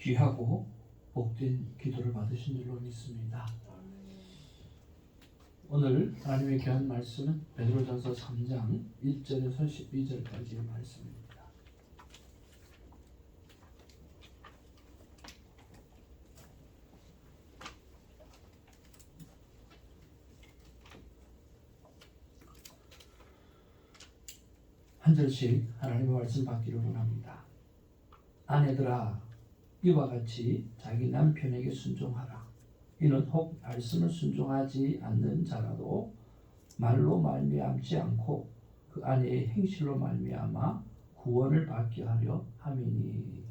귀하고 복된 기도를 받으신 줄로 믿습니다. 오늘 하나님의 귀한 말씀은 베드로전서 3장 1절에서 12절까지의 말씀입니다. 한 절씩 하나님의 말씀 받기를 원합니다. 아내들아, 이와 같이 자기 남편에게 순종하라. 이는 혹 말씀을 순종하지 않는 자라도 말로 말미암지 않고 그 아내의 행실로 말미암아 구원을 받게 하려 함이니.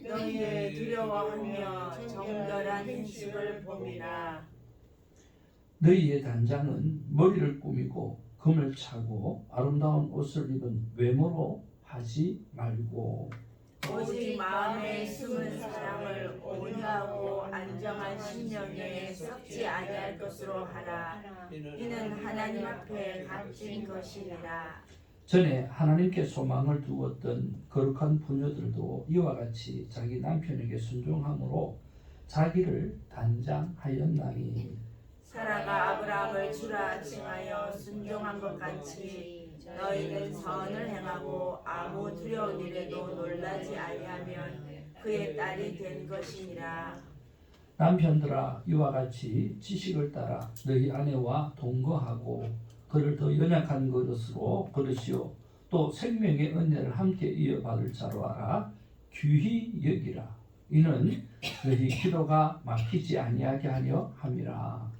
너희의 두려워하며 정결한 행실을 봄이라. 너희의 단장은 머리를 꾸미고 금을 차고 아름다운 옷을 입은 외모로 하지 말고 오직 마음에 숨은 사랑을 온유하고 안정한 심령에 썩지 아니할 것으로 하라. 이는 하나님 앞에 값진 것이니라. 전에 하나님께 소망을 두었던 거룩한 부녀들도 이와 같이 자기 남편에게 순종함으로 자기를 단장하였나니. 사라가 아브라함을 주라 칭하여 순종한 것 같이 너희는 선을 행하고 아무 두려운 일에도 놀라지 아니하면 그의 딸이 된 것이니라. 남편들아, 이와 같이 지식을 따라 너희 아내와 동거하고 그를 더 연약한 그릇이요 또 생명의 은혜를 함께 이어받을 자로 알아 귀히 여기라. 이는 너희 기도가 막히지 아니하게 하려 함이라.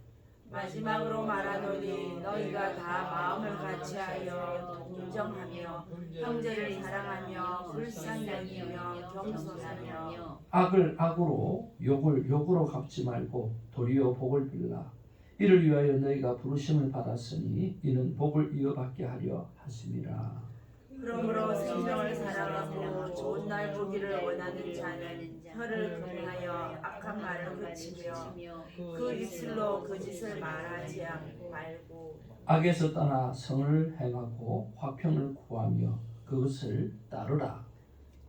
마지막으로 말하노니 너희가 다 마음을 같이하여 동정하며 형제를 사랑하며 불쌍히 여기며 겸손하며 악을 악으로 욕을 욕으로 갚지 말고 도리어 복을 빌라. 이를 위하여 너희가 부르심을 받았으니 이는 복을 이어받게 하려 하심이라. 그러므로 생명을 사랑하고 좋은 날 보기를 원하는 자는 혀를 금하여 악한 말을 그치며 그 입술로 거짓을 말하지 말고 악에서 떠나 성을 행하고 화평을 구하며 그것을 따르라.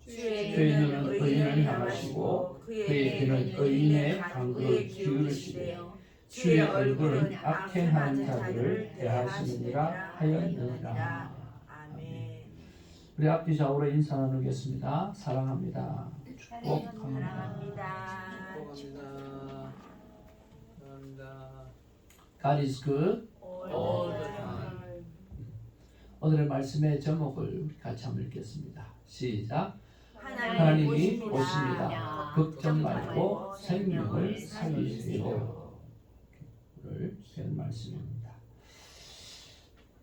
주의 눈은 의인을 향하시고 그의 귀는 의인의 간구에 기울이시되 주의 얼굴은 악행하는 자들을 대하시느니라 하였느니라. 아멘. 우리 앞뒤 좌우로 인사 나누겠습니다. 사랑합니다. 축복합니다. 사랑합니다. God is good. all the time. 오늘의 말씀의 제목을 같이 한번 읽겠습니다. 시작. 하나님이 오십니다. 걱정 말고 생명을 살리세요. 오늘 편 말씀입니다.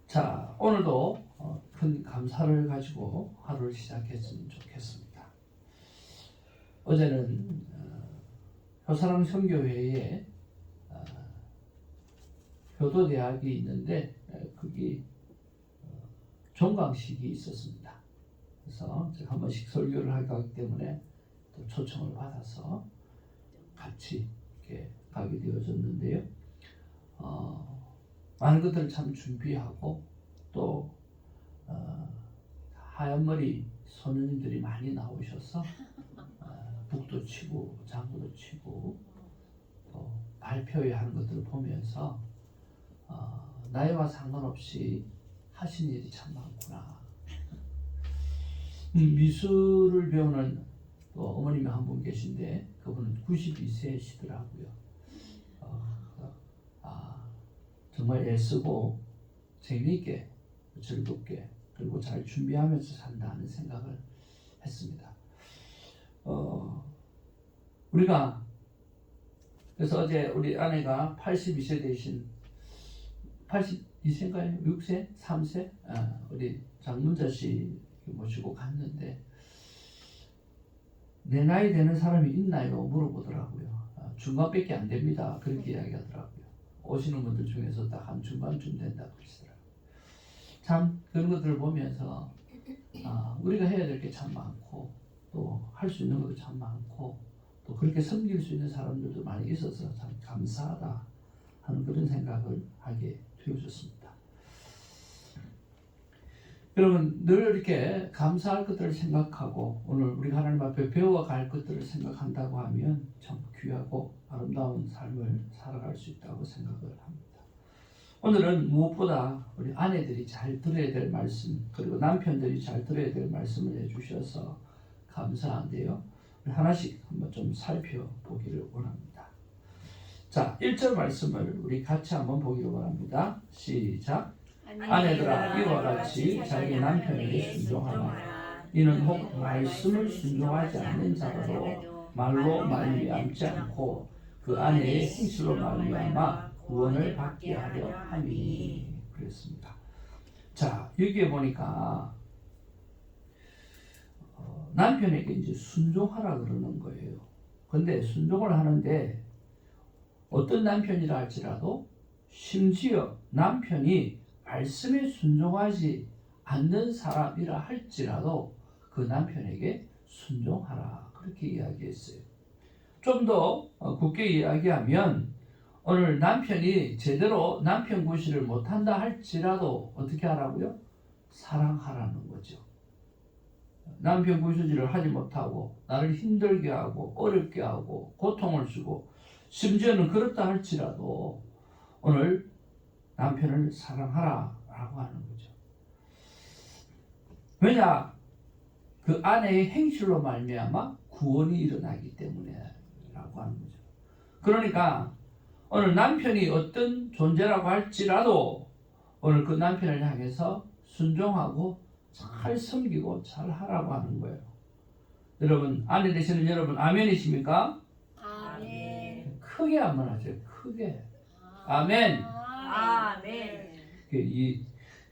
자, 오늘도 큰 감사를 가지고 하루를 시작했으면 좋겠습니다. 어제는 효사랑 선교회에 효도대학이 있는데 거기 종강식이 있었습니다. 그래서 제가 한 번씩 설교를 하기 때문에 또 초청을 받아서 같이 이렇게 가게 되어졌는데요. 많은 것들을 참 준비하고 또 하얀 머리 소년님들이 많이 나오셔서 북도 치고 장구도 치고 또 발표회 하는 것들을 보면서 나이와 상관없이 하신 일이 참 많구나. 미술을 배우는 또 어머님이 한 분 계신데 그분은 92세시더라고요. 정말 애쓰고 재미있게 즐겁게 그리고 잘 준비하면서 산다는 생각을 했습니다. 우리가 그래서 어제 우리 아내가 82세 되신 82세인가요? 6세? 3세? 우리 장문자 씨 모시고 갔는데 내 나이 되는 사람이 있나요? 물어보더라고요. 중반밖에 안 됩니다. 그렇게 이야기하더라고요. 오시는 분들 중에서 딱 한 중반쯤 된다고 그러시더라고요. 참 그런 것들을 보면서 우리가 해야 될 게 참 많고 또 할 수 있는 것도 참 많고 또 그렇게 섬길 수 있는 사람들도 많이 있어서 참 감사하다 하는 그런 생각을 하게 되어졌습니다. 여러분 늘 이렇게 감사할 것들을 생각하고 오늘 우리가 하나님 앞에 배워갈 것들을 생각한다고 하면 참 귀하고 아름다운 삶을 살아갈 수 있다고 생각을 합니다. 오늘은 무엇보다 우리 아내들이 잘 들어야 될 말씀 그리고 남편들이 잘 들어야 될 말씀을 해주셔서 감사한데요. 우리 하나씩 한번 좀 살펴보기를 원합니다. 자, 1절 말씀을 우리 같이 한번 보기를 원합니다. 시작. 아내들아 이와 같이 자기 남편에게 순종하라. 이는 혹 말씀을 순종하지 않는 자라도 말로 말미암지 않고 그 아내의 행실로 말미암아 구원을 받게 하려 함이니. 그랬습니다. 자, 여기에 보니까 남편에게 이제 순종하라 그러는 거예요. 근데 순종을 하는데 어떤 남편이라 할지라도 심지어 남편이 말씀에 순종하지 않는 사람이라 할지라도 그 남편에게 순종하라 그렇게 이야기했어요. 좀 더 굳게 이야기하면 오늘 남편이 제대로 남편 구실을 못한다 할지라도 어떻게 하라고요? 사랑하라는 거죠. 남편 구실을 하지 못하고 나를 힘들게 하고 어렵게 하고 고통을 주고 심지어는 그렇다 할지라도 오늘 남편을 사랑하라라고 하는 거죠. 왜냐? 그 아내의 행실로 말미암아 구원이 일어나기 때문에라고 하는 거죠. 그러니까 오늘 남편이 어떤 존재라고 할지라도 오늘 그 남편을 향해서 순종하고 잘 섬기고 잘 하라고 하는 거예요. 여러분 아내 되시는 여러분 아멘이십니까? 아멘. 크게 한번 하세요. 크게. 아멘. 아멘.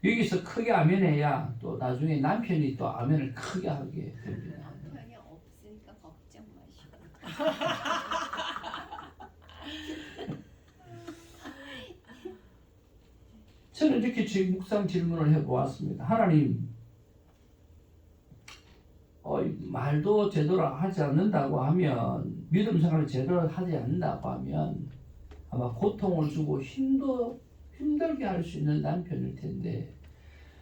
여기서 크게 아멘 해야 또 나중에 남편이 또 아멘을 크게 하게 됩니다. 남편이 없으니까 걱정 마시고. 저는 이렇게 지금 묵상 질문을 해보았습니다. 하나님, 말도 제대로 하지 않는다고 하면, 믿음 생활을 제대로 하지 않는다고 하면 아마 고통을 주고 힘들게 할 수 있는 남편일 텐데,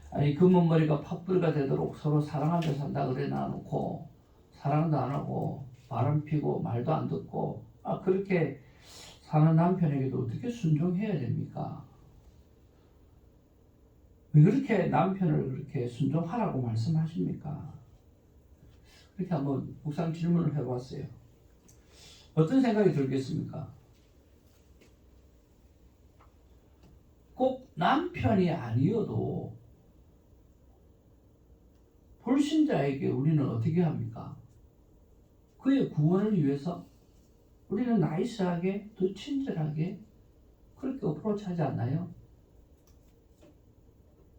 아니 금은머리가 팥불이가 되도록 서로 사랑하며 산다 그래 놔놓고 사랑도 안 하고 바람 피고 말도 안 듣고 그렇게 사는 남편에게도 어떻게 순종해야 됩니까? 왜 그렇게 남편을 그렇게 순종하라고 말씀하십니까? 그렇게 한번 묵상 질문을 해봤어요. 어떤 생각이 들겠습니까? 꼭 남편이 아니어도 불신자에게 우리는 어떻게 합니까? 그의 구원을 위해서 우리는 나이스하게 더 친절하게 그렇게 어프로치하지 않나요?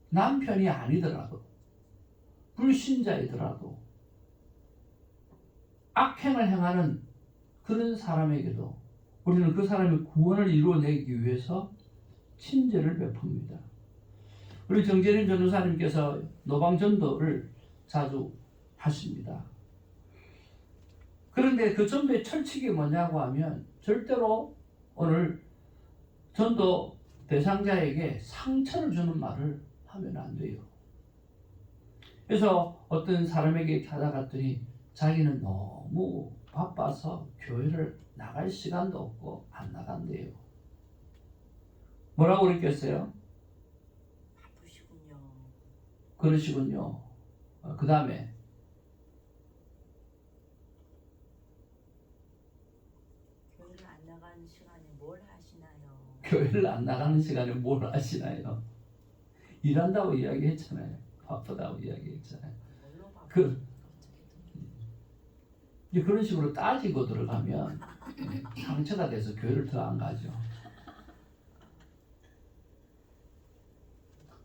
남편이 아니더라도 불신자이더라도 악행을 행하는 그런 사람에게도 우리는 그 사람의 구원을 이루어내기 위해서 친절을 베풉니다. 우리 정재린 전도사님께서 노방전도를 자주 하십니다. 그런데 그 전도의 철칙이 뭐냐고 하면 절대로 오늘 전도 대상자에게 상처를 주는 말을 하면 안 돼요. 그래서 어떤 사람에게 찾아갔더니 자기는 너무 바빠서 교회를 나갈 시간도 없고 안 나간대요. 뭐라고 그랬겠어요? 바쁘시군요. 그러시군요. 그 다음에 교회를 안 나가는 시간에 뭘 하시나요? 교회를 안 나가는 시간에 뭘 하시나요? 일한다고 이야기했잖아요. 바쁘다고 이야기했잖아요. 뭘로 바쁘? 이제 그런 식으로 따지고 들어가면 상처가 돼서 교회를 더 안 가죠.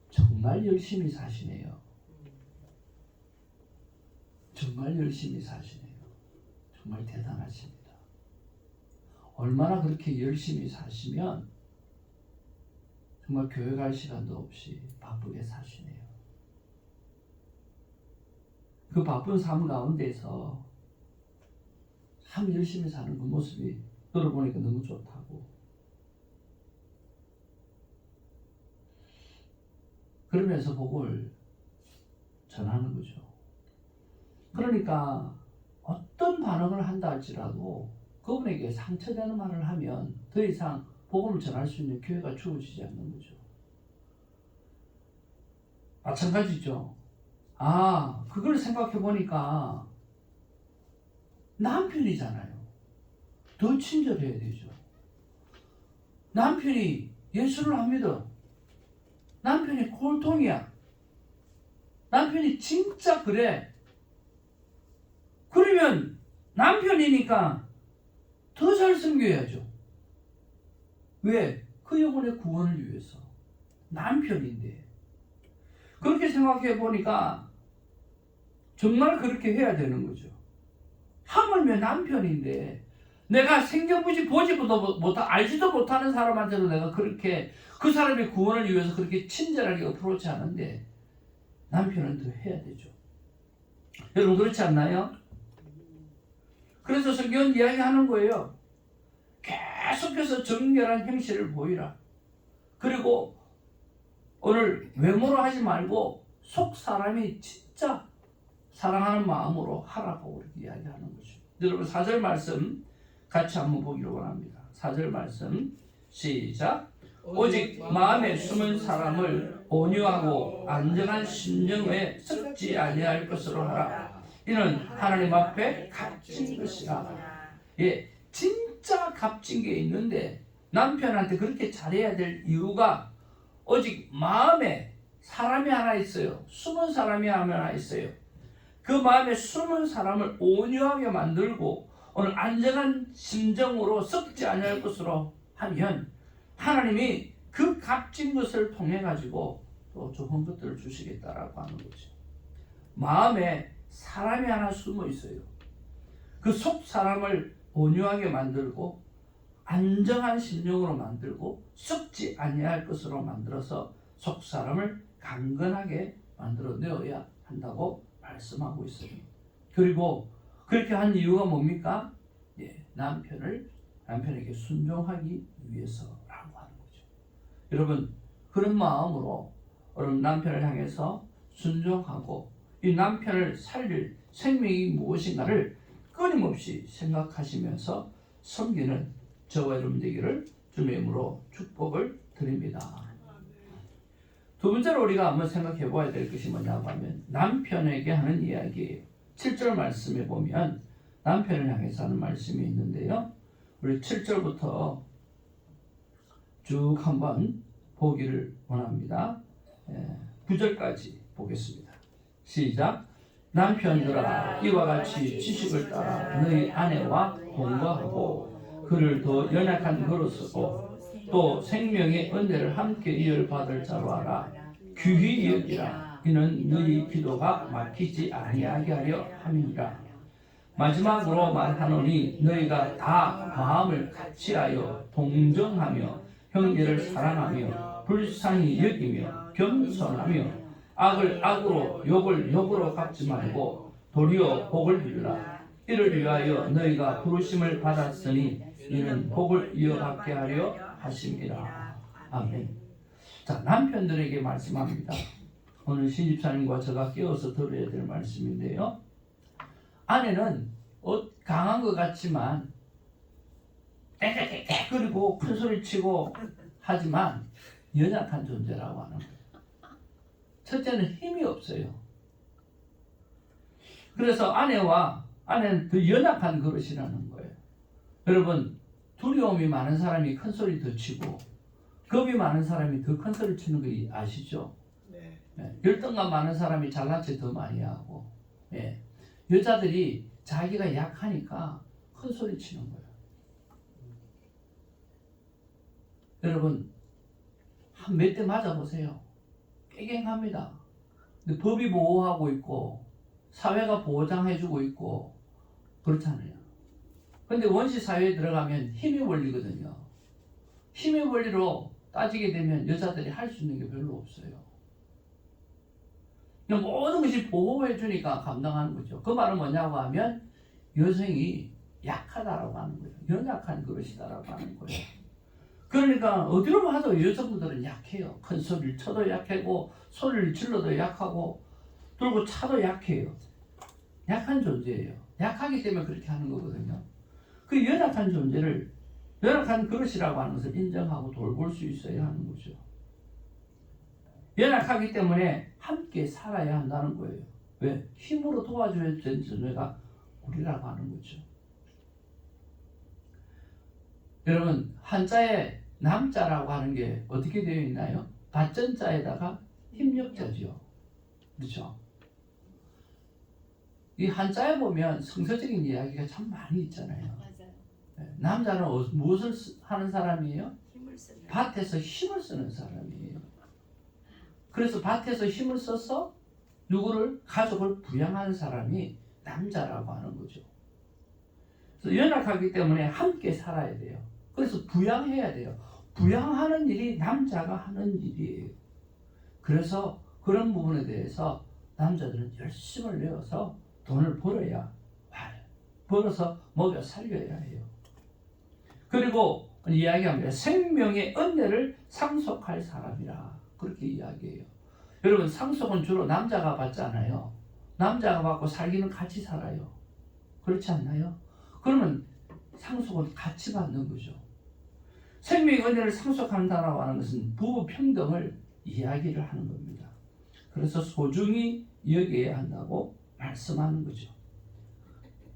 정말 열심히 사시네요. 정말 열심히 사시네요. 정말 대단하십니다. 얼마나 그렇게 열심히 사시면 정말 교회 갈 시간도 없이 바쁘게 사시네요. 그 바쁜 삶 가운데서 참 열심히 사는 그 모습이 들어보니까 너무 좋다고. 그러면서 복을 전하는 거죠. 그러니까 어떤 반응을 한다 할지라도 그분에게 상처되는 말을 하면 더 이상 복음을 전할 수 있는 기회가 주어지지 않는 거죠. 마찬가지죠. 그걸 생각해 보니까 남편이잖아요. 더 친절해야 되죠. 남편이 예수를 안 믿어. 남편이 꼴통이야. 남편이 진짜 그래. 그러면 남편이니까 더 잘 섬겨야죠. 왜? 그 영혼의 구원을 위해서. 남편인데. 그렇게 생각해 보니까 정말 그렇게 해야 되는 거죠. 하물며 남편인데 내가 생경부지 보지도 못하 알지도 못하는 사람한테도 내가 그렇게 그 사람의 구원을 위해서 그렇게 친절하게 어프로치 하는데 남편은 더 해야 되죠. 여러분 그렇지 않나요? 그래서 성경은 이야기하는 거예요. 계속해서 정결한 행실을 보이라. 그리고 오늘 외모로 하지 말고 속 사람이 진짜 사랑하는 마음으로 하라고 이렇게 이야기하는 거죠. 여러분 4절 말씀 같이 한번 보기를 원합니다. 4절 말씀 시작. 오직 마음에 숨은 사람을 온유하고 안전한 심령에 썩지 아니할 것으로 하라. 이는 하나님 앞에 값진 것이라. 예, 진짜 값진 게 있는데 남편한테 그렇게 잘해야 될 이유가 오직 마음에 사람이 하나 있어요. 숨은 사람이 하나 있어요. 그 마음에 숨은 사람을 온유하게 만들고 오늘 안전한 심정으로 썩지 아니할 것으로 하면 하나님이 그 값진 것을 통해 가지고 또 좋은 것들을 주시겠다라고 하는 거죠. 마음에 사람이 하나 숨어 있어요. 그 속 사람을 온유하게 만들고 안정한 심령으로 만들고 썩지 아니할 것으로 만들어서 속 사람을 강건하게 만들어 내어야 한다고 말씀하고 있어요. 그리고 그렇게 한 이유가 뭡니까? 예, 남편에게 순종하기 위해서라고 하는 거죠. 여러분 그런 마음으로 여러분 남편을 향해서 순종하고 이 남편을 살릴 생명이 무엇인가를 끊임없이 생각하시면서 섬기는 저와 여러분 되기를 주님의 이름으로 축복을 드립니다. 두 번째로 우리가 한번 생각해 봐야 될 것이 뭐냐고 하면 남편에게 하는 이야기예요. 7절 말씀에 보면 남편을 향해서 하는 말씀이 있는데요. 우리 7절부터 쭉 한번 보기를 원합니다. 9절까지 보겠습니다. 시작. 남편들아 이와 같이 지식을 따라 너희 아내와 동거하고 그를 더 연약한 그릇으로 또 생명의 은혜를 함께 이어받을 자로 알아. 귀히 여기라. 이는 너희 기도가 막히지 아니하게 하려 함이니라. 마지막으로 말하노니 너희가 다 마음을 같이하여 동정하며 형제를 사랑하며 불쌍히 여기며 겸손하며 악을 악으로 욕을 욕으로 갚지 말고 도리어 복을 빌라. 이를 위하여 너희가 부르심을 받았으니 이는 복을 이어받게 하려 하심이라. 아멘. 자, 남편들에게 말씀합니다. 오늘 신집사님과 제가 끼어서 들어야 될 말씀인데요. 아내는 강한 것 같지만 떼떼떼떼 그리고 큰 소리 치고 하지만 연약한 존재라고 하는 거예요. 첫째는 힘이 없어요. 그래서 아내는 더 연약한 그릇이라는 거예요. 여러분 두려움이 많은 사람이 큰 소리 더 치고 겁이 많은 사람이 더 큰 소리 치는 거 아시죠? 네. 열등감 많은 사람이 잘난 체 더 많이 하고 네. 여자들이 자기가 약하니까 큰 소리 치는 거예요. 여러분 한 몇 대 맞아보세요. 깨갱합니다. 근데 법이 보호하고 있고 사회가 보장해주고 있고 그렇잖아요. 근데 원시 사회에 들어가면 힘의 원리거든요. 힘의 원리로 따지게 되면 여자들이 할 수 있는 게 별로 없어요. 그냥 모든 것이 보호해주니까 감당하는 거죠. 그 말은 뭐냐고 하면 여성이 약하다라고 하는 거예요. 연약한 그릇이다라고 하는 거예요. 그러니까 어디로 가도 여성분들은 약해요. 큰 소리를 쳐도 약하고 소리를 질러도 약하고 그리고 차도 약해요. 약한 존재예요. 약하기 때문에 그렇게 하는 거거든요. 그 연약한 존재를 연약한 그릇이라고 하는 것을 인정하고 돌볼 수 있어야 하는 거죠. 연약하기 때문에 함께 살아야 한다는 거예요. 왜? 힘으로 도와줘야 되는 존재가 우리라고 하는 거죠. 여러분, 한자에 남자라고 하는 게 어떻게 되어 있나요? 받전자에다가 힘력자지요. 그렇죠? 이 한자에 보면 성서적인 이야기가 참 많이 있잖아요. 맞아요. 남자는 무엇을 하는 사람이에요? 힘을 쓰는 밭에서 힘을 쓰는 사람이에요. 그래서 밭에서 힘을 써서 누구를 가족을 부양하는 사람이 남자라고 하는 거죠. 그래서 연약하기 때문에 함께 살아야 돼요. 그래서 부양해야 돼요. 부양하는 일이 남자가 하는 일이에요. 그래서 그런 부분에 대해서 남자들은 열심을 내어서 돈을 벌어야 와요. 벌어서 먹여 살려야 해요. 그리고 이야기합니다. 생명의 은혜를 상속할 사람이라 그렇게 이야기해요. 여러분, 상속은 주로 남자가 받잖아요. 남자가 받고 살기는 같이 살아요. 그렇지 않나요? 그러면 상속은 같이 받는 거죠. 생명의 은혜를 상속한다라고 하는 것은 부부 평등을 이야기를 하는 겁니다. 그래서 소중히 여겨야 한다고 말씀하는 거죠.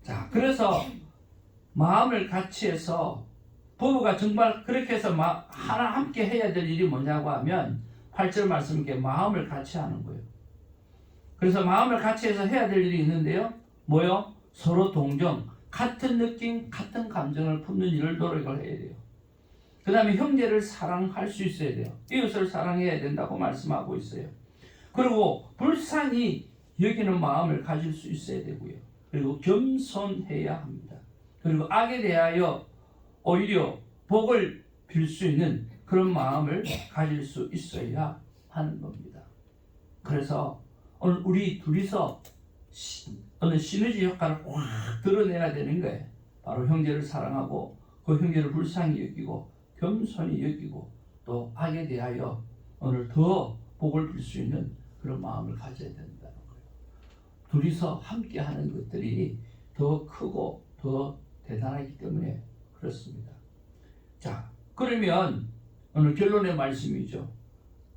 자, 마음을 같이 해서 부부가 정말 그렇게 해서 하나 함께 해야 될 일이 뭐냐고 하면 8절 말씀에 마음을 같이 하는 거예요. 그래서 마음을 같이 해서 해야 될 일이 있는데요. 뭐요? 서로 동정, 같은 느낌, 같은 감정을 품는 일을 노력을 해야 돼요. 그 다음에 형제를 사랑할 수 있어야 돼요. 이웃을 사랑해야 된다고 말씀하고 있어요. 그리고 불쌍히 여기는 마음을 가질 수 있어야 되고요. 그리고 겸손해야 합니다. 그리고 악에 대하여 오히려 복을 빌 수 있는 그런 마음을 가질 수 있어야 하는 겁니다. 그래서 오늘 우리 둘이서 어느 시너지 효과를 확 드러내야 되는 거예요. 바로 형제를 사랑하고 그 형제를 불쌍히 여기고 겸손히 여기고 또 악에 대하여 오늘 더 복을 빌 수 있는 그런 마음을 가져야 된다는 거예요. 둘이서 함께 하는 것들이 더 크고 더 대단하기 때문에 그렇습니다. 자, 그러면 오늘 결론의 말씀이죠.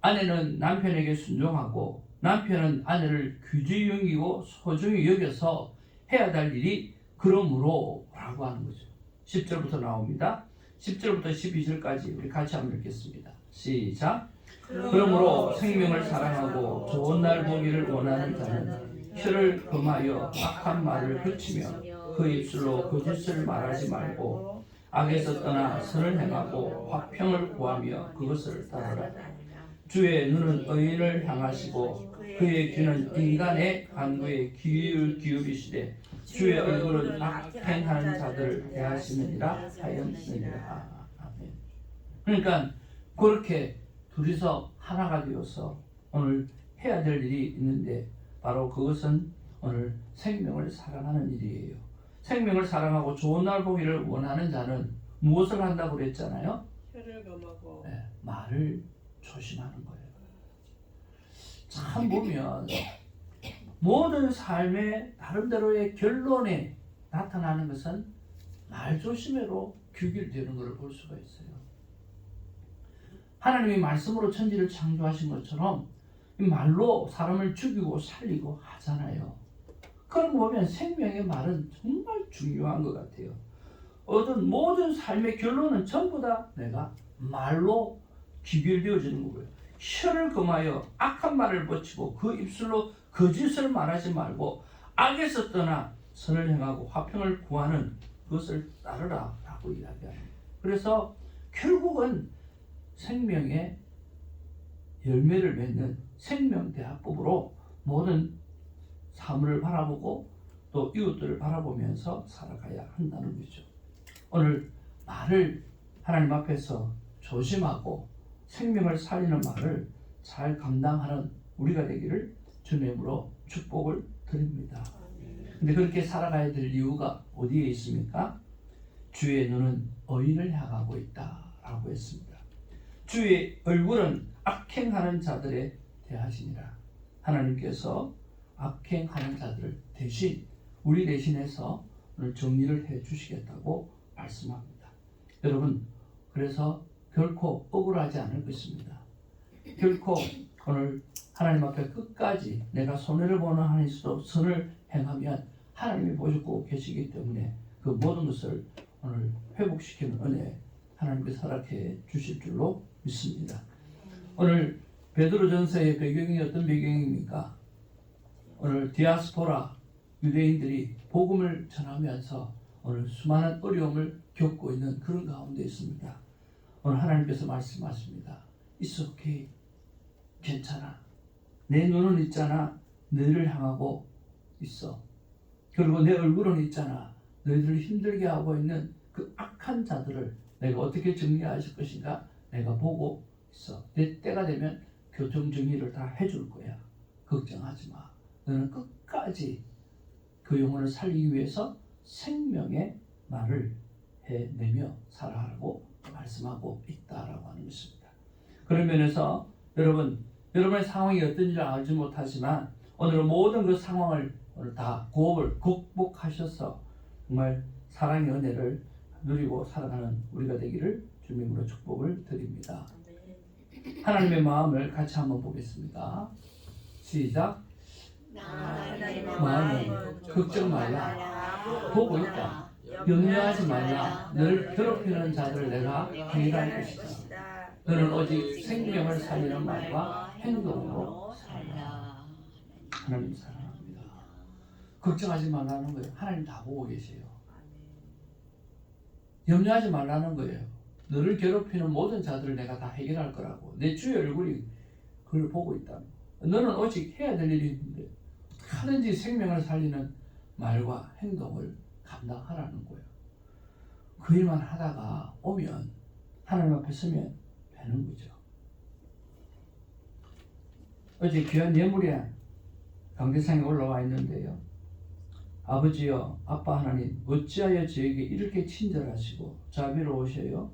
아내는 남편에게 순종하고 남편은 아내를 귀중히 여기고 소중히 여겨서 해야 될 일이 그러므로 라고 하는 거죠. 10절부터 나옵니다. 10절부터 12절까지 우리 같이 한번 읽겠습니다. 시작. 그러므로 생명을 사랑하고 좋은 날 보기를 원하는 자는 혀를 금하여 악한 말을 그치며 그 입술로 거짓을 말하지 말고 악에서 떠나 선을 행하고 화평을 구하며 그것을 따르라. 주의 눈은 의인을 향하시고 그의 귀는 인간의 간구에 귀를 기울이시되 주의 얼굴은 악행하는 자들을 대하시느니라 하였느니라. 아멘. 그러니까 그렇게 둘이서 하나가 되어서 오늘 해야 될 일이 있는데 바로 그것은 오늘 생명을 사랑하는 일이에요. 생명을 사랑하고 좋은 날 보기를 원하는 자는 무엇을 한다고 그랬잖아요? 혀를 금하고 말을 조심하는 거예요. 참 보면 모든 삶의 나름대로의 결론에 나타나는 것은 말 조심해로 귀결되는 것을 볼 수가 있어요. 하나님이 말씀으로 천지를 창조하신 것처럼 이 말로 사람을 죽이고 살리고 하잖아요. 그런 거 보면 생명의 말은 정말 중요한 것 같아요. 모든 삶의 결론은 전부 다 내가 말로 귀결되어지는 거고요. 혀를 금하여 악한 말을 버치고 그 입술로 거짓을 말하지 말고 악에서 떠나 선을 행하고 화평을 구하는 그것을 따르라 라고 이야기합니다. 그래서 결국은 생명의 열매를 맺는 생명대화법으로 모든 사물을 바라보고 또 이웃들을 바라보면서 살아가야 한다는 거죠. 오늘 말을 하나님 앞에서 조심하고 생명을 살리는 말을 잘 감당하는 우리가 되기를 주님으로 축복을 드립니다. 근데 그렇게 살아가야 될 이유가 어디에 있습니까? 주의 눈은 의인을 향하고 있다라고 했습니다. 주의 얼굴은 악행하는 자들에 대하시니라. 하나님께서 악행하는 자들을 대신 우리 대신해서 오늘 정리를 해 주시겠다고 말씀합니다. 여러분, 그래서 결코 억울하지 않을 것입니다. 결코 오늘 하나님 앞에 끝까지 내가 손해를 보는 한일수록 선을 행하면 하나님이 보시고 계시기 때문에 그 모든 것을 오늘 회복시키는 은혜 하나님께서 허락해 주실 줄로 믿습니다. 오늘 베드로전서의 배경이 어떤 배경입니까? 오늘 디아스포라 유대인들이 복음을 전하면서 오늘 수많은 어려움을 겪고 있는 그런 가운데 있습니다. 오늘 하나님께서 말씀하십니다. It's okay. 괜찮아. 내 눈은 있잖아. 너희를 향하고 있어. 그리고 내 얼굴은 있잖아. 너희들을 힘들게 하고 있는 그 악한 자들을 내가 어떻게 정리하실 것인가 내가 보고 있어. 내 때가 되면 교통 정리를 다 해줄 거야. 걱정하지 마. 너는 끝까지 그 영혼을 살리기 위해서 생명의 말을 해내며 살아가라고 말씀하고 있다라고 하는 것입니다. 그런 면에서 여러분의 상황이 어떤지 알지 못하지만 오늘 모든 그 상황을 오늘 다 극복하셔서 정말 사랑의 은혜를 누리고 살아가는 우리가 되기를 주님으로 축복을 드립니다. 하나님의 마음을 같이 한번 보겠습니다. 시작. 하나님의 마음은 걱정 말라. 보고 있다. 염려하지 말라. 너를 괴롭히는 자들을 내가 해결할 것이다. 너는 오직 생명을 살리는 말과 행동으로 살라. 하나님 사랑합니다. 걱정하지 말라는 거예요. 하나님 다 보고 계세요. 염려하지 말라는 거예요. 너를 괴롭히는 모든 자들을 내가 다 해결할 거라고. 내 주의 얼굴이 그걸 보고 있다. 너는 오직 해야 될 일이 있는데 하든지 생명을 살리는 말과 행동을 감당하라는 거예요. 그 일만 하다가 오면 하나님 앞에 서면 되는 거죠. 어제 귀한 예물이 강대상에 올라와 있는데요. 아버지여, 아빠 하나님, 어찌하여 저에게 이렇게 친절하시고 자비로우셔요?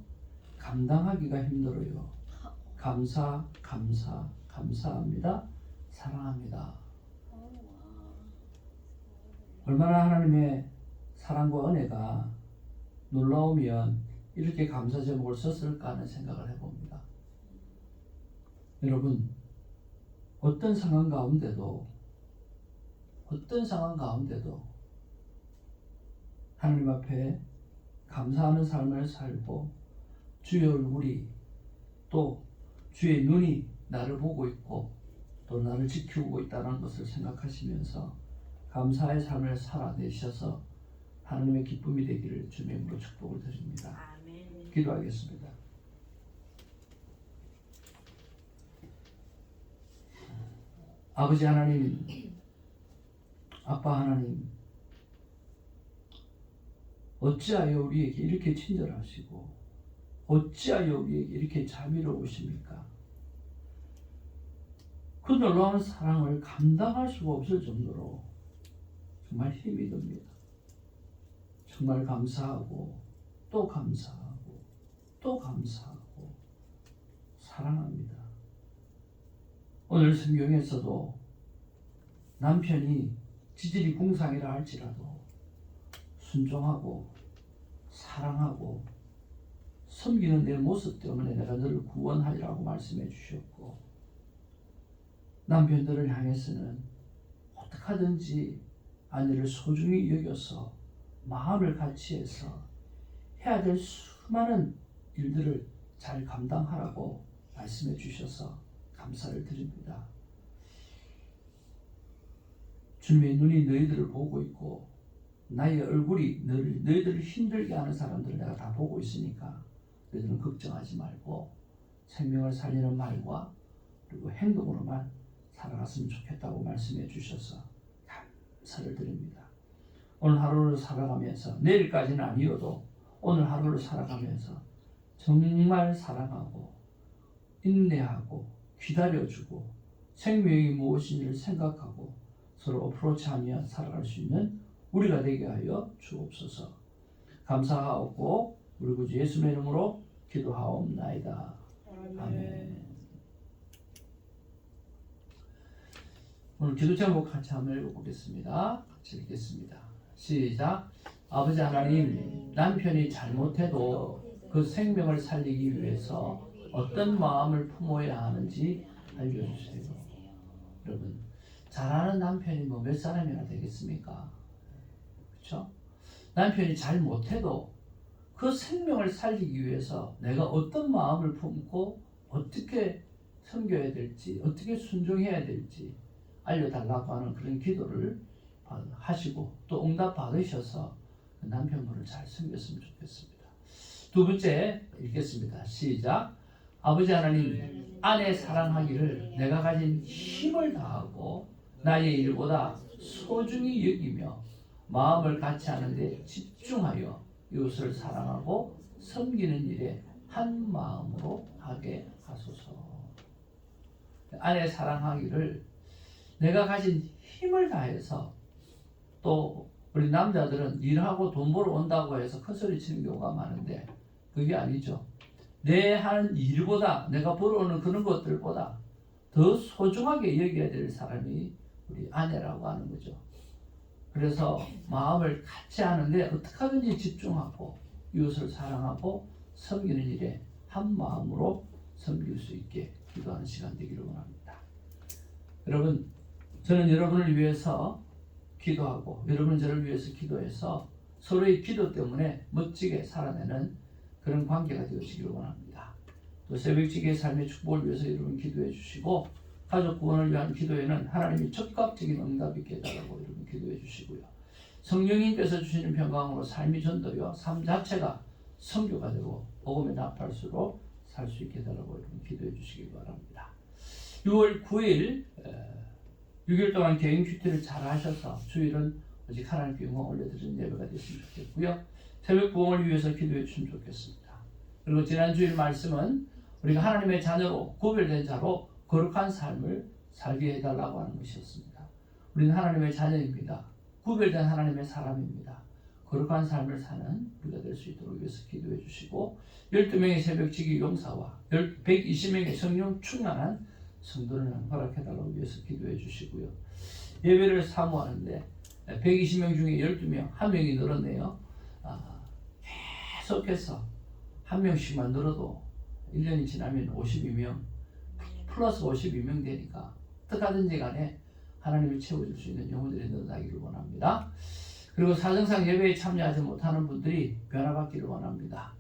감당하기가 힘들어요. 감사합니다. 사랑합니다. 얼마나 하나님의 사랑과 은혜가 놀라우면 이렇게 감사 제목을 썼을까 하는 생각을 해봅니다. 여러분, 어떤 상황 가운데도 하나님 앞에 감사하는 삶을 살고 주의 얼굴이 또 주의 눈이 나를 보고 있고 또 나를 지키고 있다는 것을 생각하시면서 감사의 삶을 살아내셔서 하나님의 기쁨이 되기를 주님의 이름으로 축복을 드립니다. 아멘. 기도하겠습니다. 아버지 하나님, 아빠 하나님, 어찌하여 우리에게 이렇게 친절하시고 어찌하여 우리에게 이렇게 자비로우십니까? 그 놀라운 사랑을 감당할 수가 없을 정도로 정말 힘이 듭니다. 정말 감사하고 또 감사하고 또 감사하고 사랑합니다. 오늘 성경에서도 남편이 지질이 궁상이라 할지라도 순종하고 사랑하고 섬기는 내 모습 때문에 내가 너를 구원하리라고 말씀해 주셨고, 남편들을 향해서는 어떻게 하든지 아내를 소중히 여겨서 마음을 같이해서 해야 될 수많은 일들을 잘 감당하라고 말씀해 주셔서 감사를 드립니다. 주님의 눈이 너희들을 보고 있고 나의 얼굴이 너희들을 힘들게 하는 사람들을 내가 다 보고 있으니까 너희들은 걱정하지 말고 생명을 살리는 말과 그리고 행동으로만 살아갔으면 좋겠다고 말씀해 주셔서 감사를 드립니다. 오늘 하루를 살아가면서 내일까지는 아니어도 오늘 하루를 살아가면서 정말 사랑하고 인내하고 기다려주고 생명이 무엇인지를 생각하고 서로 어프로치하며 살아갈 수 있는 우리가 되게 하여 주옵소서. 감사하고 우리 구주 예수의 이름으로 기도하옵나이다. 아멘. 오늘 기도 제목 같이 한번 읽어보겠습니다. 같이 읽겠습니다. 시작. 아버지 하나님, 남편이 잘못해도 그 생명을 살리기 위해서 어떤 마음을 품어야 하는지 알려주세요. 여러분, 잘하는 남편이 뭐 몇 사람이나 되겠습니까? 그렇죠? 남편이 잘못해도 그 생명을 살리기 위해서 내가 어떤 마음을 품고 어떻게 섬겨야 될지, 어떻게 순종해야 될지 알려달라고 하는 그런 기도를 하시고 또 응답 받으셔서 그 남편분을 잘 섬겼으면 좋겠습니다. 두 번째 읽겠습니다. 시작. 아버지 하나님, 아내 사랑하기를 내가 가진 힘을 다하고 나의 일보다 소중히 여기며 마음을 같이 하는데 집중하여 이웃을 사랑하고 섬기는 일에 한 마음으로 하게 하소서. 아내 사랑하기를 내가 가진 힘을 다해서, 또 우리 남자들은 일하고 돈 벌어 온다고 해서 큰소리 치는 경우가 많은데 그게 아니죠. 내 하는 일보다, 내가 벌어오는 그런 것들보다 더 소중하게 여겨야 될 사람이 우리 아내라고 하는 거죠. 그래서 마음을 같이 하는데 어떻게 하든지 집중하고 이웃을 사랑하고 섬기는 일에 한 마음으로 섬길 수 있게 기도하는 시간 되기를 원합니다. 여러분, 저는 여러분을 위해서 기도하고 여러분은 저를 위해서 기도해서 서로의 기도 때문에 멋지게 살아내는 그런 관계가 되어지기를 원합니다. 또 새벽지기의 삶의 축복을 위해서 여러분 기도해 주시고, 가족 구원을 위한 기도에는 하나님이 적극적인 응답이 있게 해달라고 여러분 기도해 주시고요. 성령님께서 주시는 평강으로 삶이 전도요, 삶 자체가 선교가 되고 복음에 나팔수록 살 수 있게 해달라고 여러분 기도해 주시기 바랍니다. 6월 9일 6일 동안 개인 큐티를 잘 하셔서 주일은 오직 하나님께 영광 올려드리는 예배가 됐으면 좋겠고요. 새벽 부흥을 위해서 기도해 주시면 좋겠습니다. 그리고 지난 주일 말씀은 우리가 하나님의 자녀로 구별된 자로 거룩한 삶을 살게 해달라고 하는 것이었습니다. 우리는 하나님의 자녀입니다. 구별된 하나님의 사람입니다. 거룩한 삶을 사는 우리가 될 수 있도록 위해서 기도해 주시고, 12명의 새벽지기 용사와 120명의 성령 충만한 성도를 허락해달라고 위해서 기도해 주시고요. 예배를 사모하는데 120명 중에 12명, 한 명이 늘었네요. 계속해서 한 명씩만 늘어도 1년이 지나면 52명 플러스 52명 되니까 어떻게든지 간에 하나님이 채워줄 수 있는 영혼들이 늘어나기를 원합니다. 그리고 사정상 예배에 참여하지 못하는 분들이 변화받기를 원합니다.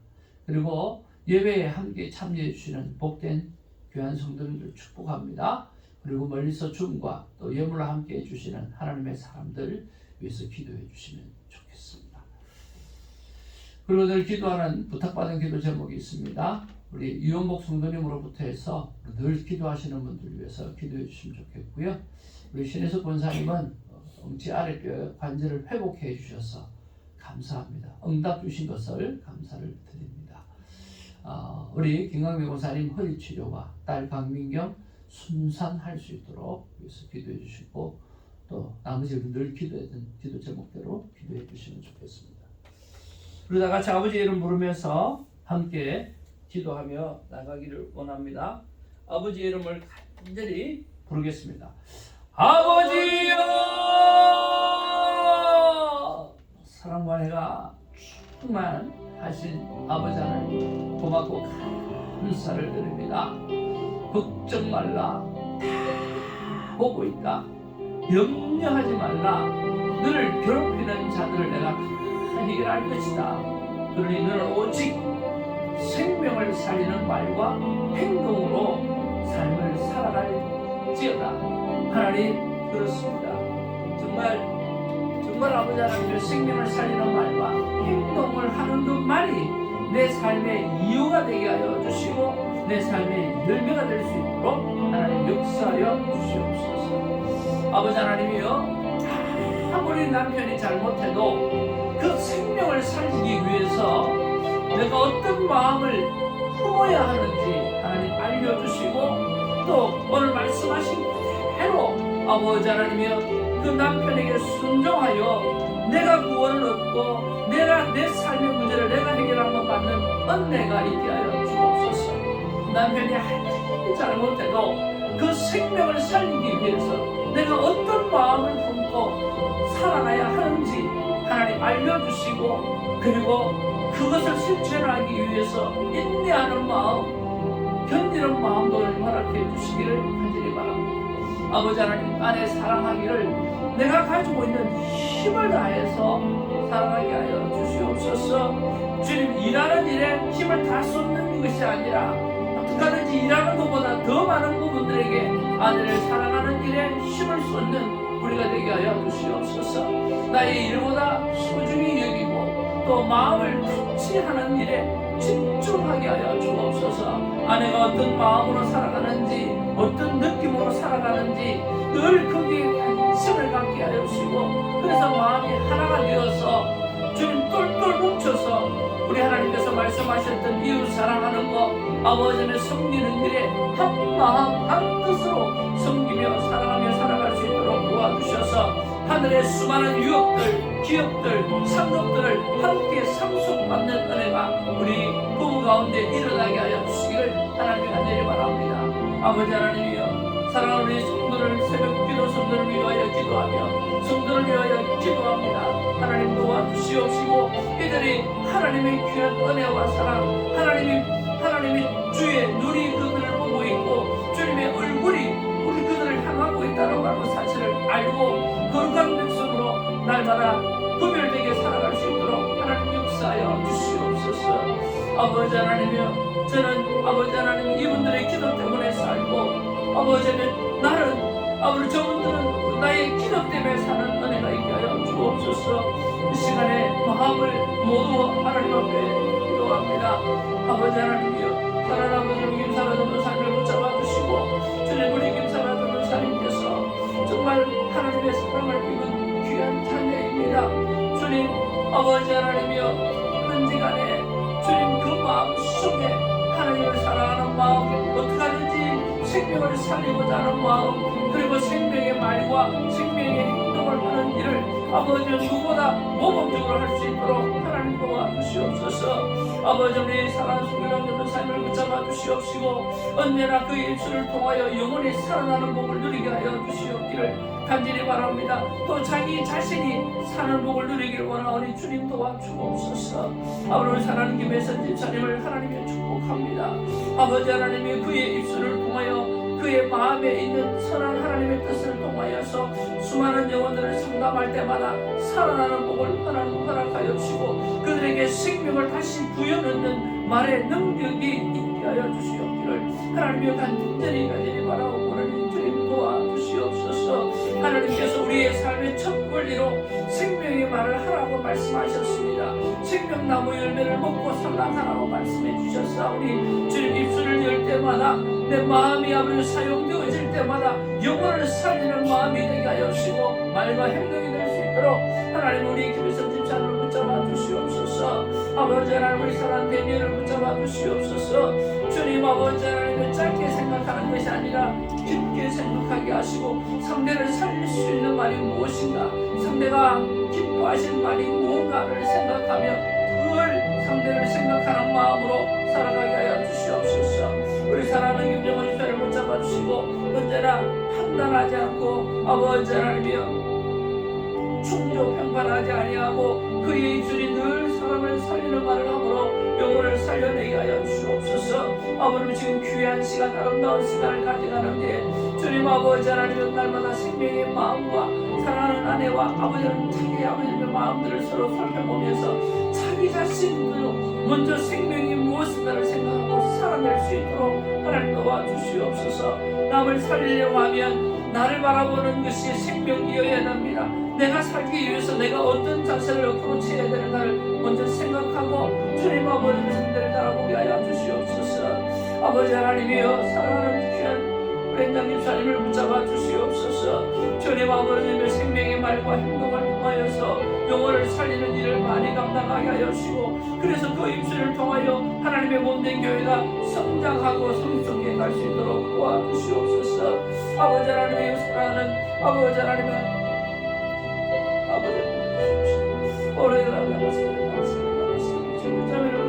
그리고 예배에 함께 참여해 주시는 복된 귀한 성도님들 축복합니다. 그리고 멀리서 줌과 또 예물로 함께 해주시는 하나님의 사람들 위해서 기도해 주시면 좋겠습니다. 그리고 늘 기도하는 부탁받은 기도 제목이 있습니다. 우리 유원복 성도님으로부터 해서 늘 기도하시는 분들 위해서 기도해 주시면 좋겠고요. 우리 신혜석 권사님은 엉치 아랫뼈 관절을 회복해 주셔서 감사합니다. 응답 주신 것을 감사를 드립니다. 우리 김광민 권사님 허리 치료와 딸 강민경 순산할 수 있도록 위해서 기도해 주시고, 또 나머지 늘 기도했던 기도 제목대로 기도해 주시면 좋겠습니다. 그러다 같이 아버지 이름 부르면서 함께 기도하며 나가기를 원합니다. 아버지 이름을 간절히 부르겠습니다. 아버지여! 사랑과 은혜가 충만하신 아버지 하나님 고맙고 감사를 드립니다. 걱정 말라, 다 보고 있다, 염려하지 말라, 너를 괴롭히는 자들을 내가 다 해결할 것이다. 그러니 너는 오직 생명을 살리는 말과 행동으로 삶을 살아갈지어다. 하나님, 그렇습니다. 정말 아버지 하나님의 생명을 살리는 말과 행동을 하는 그 말이 내 삶의 이유가 되게 하여 주시고 내 삶의 열매가 될 수 있도록 하나님 역사하여 주시옵소서. 아버지 하나님이여, 아무리 남편이 잘못해도 그 생명을 살리기 위해서 내가 어떤 마음을 품어야 하는지 하나님 알려주시고, 또 오늘 말씀하신 그대로 아버지 하나님이여, 그 남편에게 순종하여 내가 구원을 얻고 내가 내 삶의 문제를 내가 해결하는 받는 은혜가 있게 하여 주옵소서. 남편이 잘못해도 그 그 생명을 살리기 위해서 내가 어떤 마음을 품고 살아가야 하는지 하나님 알려주시고, 그리고 그것을 실천하기 위해서 인내하는 마음, 견디는 마음도 허락해 주시기를 간절히 바랍니다. 아버지 하나님 안에 사랑하기를 내가 가지고 있는 힘을 다해서 사랑하게 하여 주시옵소서. 주님, 일하는 일에 힘을 다 쏟는 것이 아니라 어떻게 하든지 일하는 것보다 더 많은 부분들에게 아내를 사랑하는 일에 힘을 쏟는 우리가 되게 하여 주시옵소서. 나의 일보다 소중히 여기고 또 마음을 터치하는 일에 집중하게 하여 주옵소서. 아내가 어떤 마음으로 살아가는지, 어떤 느낌으로 살아가는지 늘 거기에 관심을 갖게 하여 주시고, 그래서 마음이 하나가 되어서 주님 똘똘 뭉쳐서 우리 하나님께서 말씀하셨던 이웃 사랑하는 것, 아버지의 섬기는 일에 한 마음 한 뜻으로 섬기며 사랑하며 살아갈 수 있도록 도와주셔서 하늘의 수많은 유업들, 기업들, 상급들을 함께 상속받는 은혜가 우리 부부 가운데 일어나게 하여 주시기를 하나님 간절히 바랍니다. 아버지 하나님이여, 사랑하는 우리 성도를 새벽 기도 성도를 위하여 기도하며 성도를 위하여 기도합니다. 하나님 도와주시옵시고, 이들이 하나님의 귀한 은혜와 사랑, 하나님이 주의 눈이 그들을 보고 있고 주님의 얼굴이 우리 그들을 향하고 있다는 그 사실을 알고 거룩한 백성으로 날마다 구별되게 살아갈 수 있도록 하나님 역사하여 주시옵소서. 아버지 하나님이여, 저는 아버지 하나님 이분들의 기도 때문에 살고, 아버지는 나는 아버지 저분들은 나의 기도 때문에 사는 은혜가 있게 하여 주옵소서. 이 시간에 마음을 모두 하나님 앞에 기도합니다. 아버지 하나님이여, 사랑하는 아버지 김사라 전도사님을 붙잡아 주시고, 주님 우리 김사라 전도사님께서 정말 하나님의 사랑을 입은 귀한 자녀입니다. 주님 아버지 하나님이여, 현지간에 주님 그 마음 속에 하나님을 사랑하는 마음, 어떻게 하든지 생명을 살리고자 하는 마음, 그리고 생명의 말과 생명의 행동을 하는 일을 아버지는 누구보다 모범적으로 할 수 있도록 하나님 도와주시옵소서. 아버지 우리 사랑하는 소유랑 전도 삶을 붙잡아 주시옵시고, 언제나 그 입술을 통하여 영원히 살아나는 복을 누리게 하여 주시옵기를 간절히 바랍니다. 또 자기 자신이 사는 복을 누리기를 원하오니 주님 도와주옵소서. 아버지 사랑하는 김혜선 집사님을 하나님의 축복합니다. 아버지 하나님이 그의 입술을 통하여 그의 마음에 있는 선한 하나님의 뜻을 통하여서 수많은 영혼들을 상담할 때마다 살아나는 복을 하나님 허락하여 주시고, 그들에게 생명을 다시 부여넣는 말의 능력이 있게 하여 주시옵기를 하나님의 간절히 바라오고는 주님 도와주시옵소서. 하나님께서 우리의 삶의 첫 권리로 생명의 말을 하라고 말씀하셨습니다. 생명나무 열매를 먹고 살라하라고 말씀해 주셨사오니, 주님 입술을 열 때마다 내 마음이 아버지 사용되어질 때마다 영혼을 살리는 마음이 되게 하여 주시고 말과 행동이 될 수 있도록 하나님 우리 김혜선 집사님을 붙잡아 주시옵소서. 아버지 하나님 우리 사랑하는 대니엘을 붙잡아 주시옵소서. 주님 아버지 하나님을 짧게 생각하는 것이 아니라 깊게 생각하게 하시고, 상대를 살릴 수 있는 말이 무엇인가, 상대가 기뻐하실 말이 무언가를 생각하며 그걸 상대를 생각하는 마음으로 살아가게 하여 주시옵소서. 우리 사랑하는 김정은 집사를 붙잡아 주시고, 언제나 판단하지 않고 아버지 하나님이여 충조 평판하지 아니하고 그의 입술이 늘 사람을 살리는 말을 함으로 영혼을 살려내게 하여 주옵소서. 아버님 지금 귀한 시간, 아름다운 시간을 가져가는데 주님 아버지 하나님은 날마다 생명의 마음과 사랑하는 아내와 아버지는 자기 아버지의 마음들을 서로 살펴보면서 자기 자신으로 먼저 생명이 무엇인가를 생각하고 살아낼 수 있도록 하나님 도와주시옵소서. 남을 살리려고 하면 나를 바라보는 것이 생명이어야 합니다. 내가 살기 위해서 내가 어떤 자세를 어떻게 취해야 되는가를 먼저 생각하고 주님 아버지의 상대를 따라보게 하여 주시옵소서. 아버지 하나님이여, 사랑하는 귀한 우리 집사님을 붙잡아 주시옵소서. 주님 아버지의 생명의 말과 행동을 통하여서 영혼을 살리는 일을 많이 감당하게 하여 주시고, 그래서 그 입술을 통하여 하나님의 몸된 교회가 성장하고 성숙해 갈 수 있도록 도와주시옵소서. 아버지 하나님의 사랑하는 아버지 하나님은 오래가라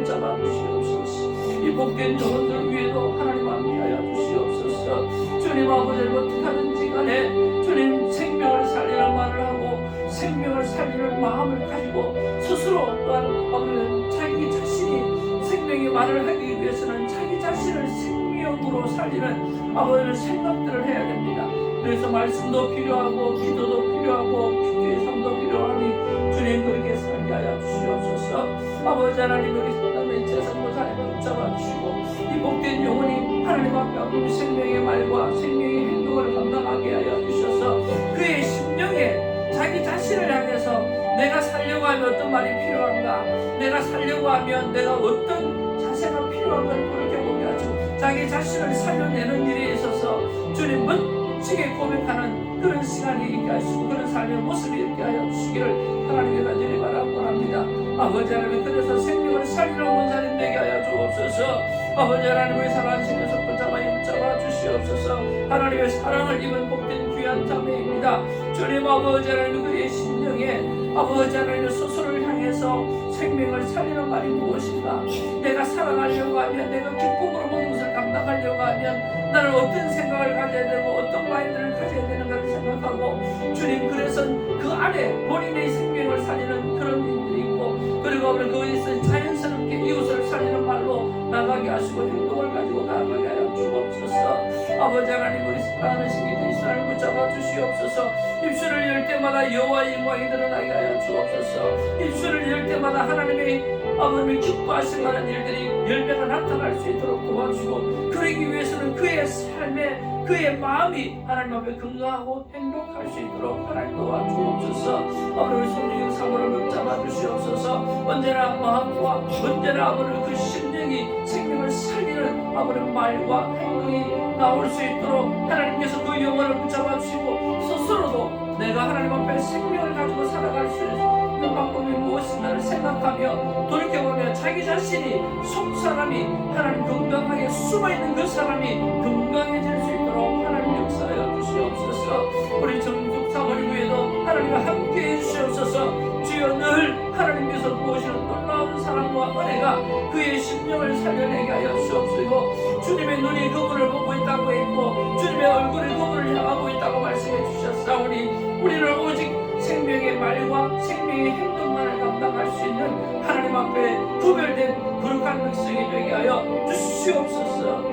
잡아 주시옵소서. 이 복된 영혼들 위에도 하나님 함께하여 주시옵소서. 주님 아버지를 어떻게 하든지 간에 주님 생명을 살리는 말을 하고 생명을 살리는 마음을 가지고 스스로 또한 아버지는 자기 자신이 생명의 말을 하기 위해서는 자기 자신을 생명으로 살리는 아버지는 생각들을 해야 됩니다. 그래서 말씀도 필요하고 기도도 필요하고 기도의 삶도 필요하니 주님 그렇게 살게 하여 주시옵소서. 아버지 하나님 우리 하나님의 재성모사님을 붙잡아주시고 이 복된 영혼이 하나님 앞에 아버지 생명의 말과 생명의 행동을 감당하게 하여 주셔서 그의 심령에 자기 자신을 향해서 내가 살려고 하면 어떤 말이 필요한가, 내가 살려고 하면 내가 어떤 자세가 필요한가를 돌이켜보게 하죠. 자기 자신을 살려내는 일에 있어서 주님 멋지게 고백하는 그런 시간이 있게 하시고 그런 삶의 모습이 있게 하여 주시기를 하나님의 간절히 바라고 합니다. 아버지 하나님 그래서 생명을 살리는 원사님 되게 하여 주옵소서. 아버지 하나님 우리 사랑하시면서 붙잡아 주시옵소서. 하나님의 사랑을 입은 복된 귀한 자매입니다. 주님 아버지 하나님 그의 심령에 아버지 하나님 스스로를 향해서 생명을 살리는 말이 무엇인가, 내가 살아가려고 하면 내가 기쁨으로 모든 것을 감당하려고 하면 나는 어떤 생각을 가져야 되고 어떤 마인드를 가져야 되는가를 생각하고 주님 그래서 그 안에 본인의 생명을 살리는 그런 일들이 있고 그리고 거기서 자연스럽게 이웃을 살리는 말로 나가게 하시고 행동을 가지고 나가게 하여 주옵소서. 아버지 하나님 우리 사랑하는 신기들 이스라엘 붙잡아 주시옵소서. 입술을 열 때마다 여호와의 영광이 드러나게 하여 주옵소서. 입술을 열 때마다 하나님의 아버님이 기뻐하실 만한 일들이 열매가 나타날 수 있도록 도와주시고 그러기 위해서는 그의 삶에 그의 마음이 하나님 앞에 건강하고 행복할 수 있도록 하나님 도와주옵소서. 아버지 성령의 사모를 붙잡아 주시옵소서. 언제나 마음과 언제나 아버지 그 심령이 생명을 살리는 아버지 말과 행동이 나올 수 있도록 하나님께서 그 영혼을 붙잡아 주시고 스스로도 내가 하나님 앞에 생명을 가지고 살아갈 수 있는 방법이 무엇인가를 생각하며 돌이켜보며 자기 자신이 속 사람이 하나님 건강하게 숨어있는 그 사람이 건강해질 수 있도록 하나님 역사하여 주시옵소서. 우리 전국 사모님에도 하나님과 함께 해주시옵소서. 주여 늘 하나님께서 부으시는 놀라운 사랑과 은혜가 그의 심령을 살려내게 하여 주옵소서. 주님의 눈이 그분을 보고 있다고 했고 주님의 얼굴이 그분을 향하고 있다고 말씀해 주셨사오니 우리는 오직 생명의 말과 생명의 행동만을 감당할 수 있는 하나님 앞에 구별된 거룩한 백성이 되게 하여 주시옵소서.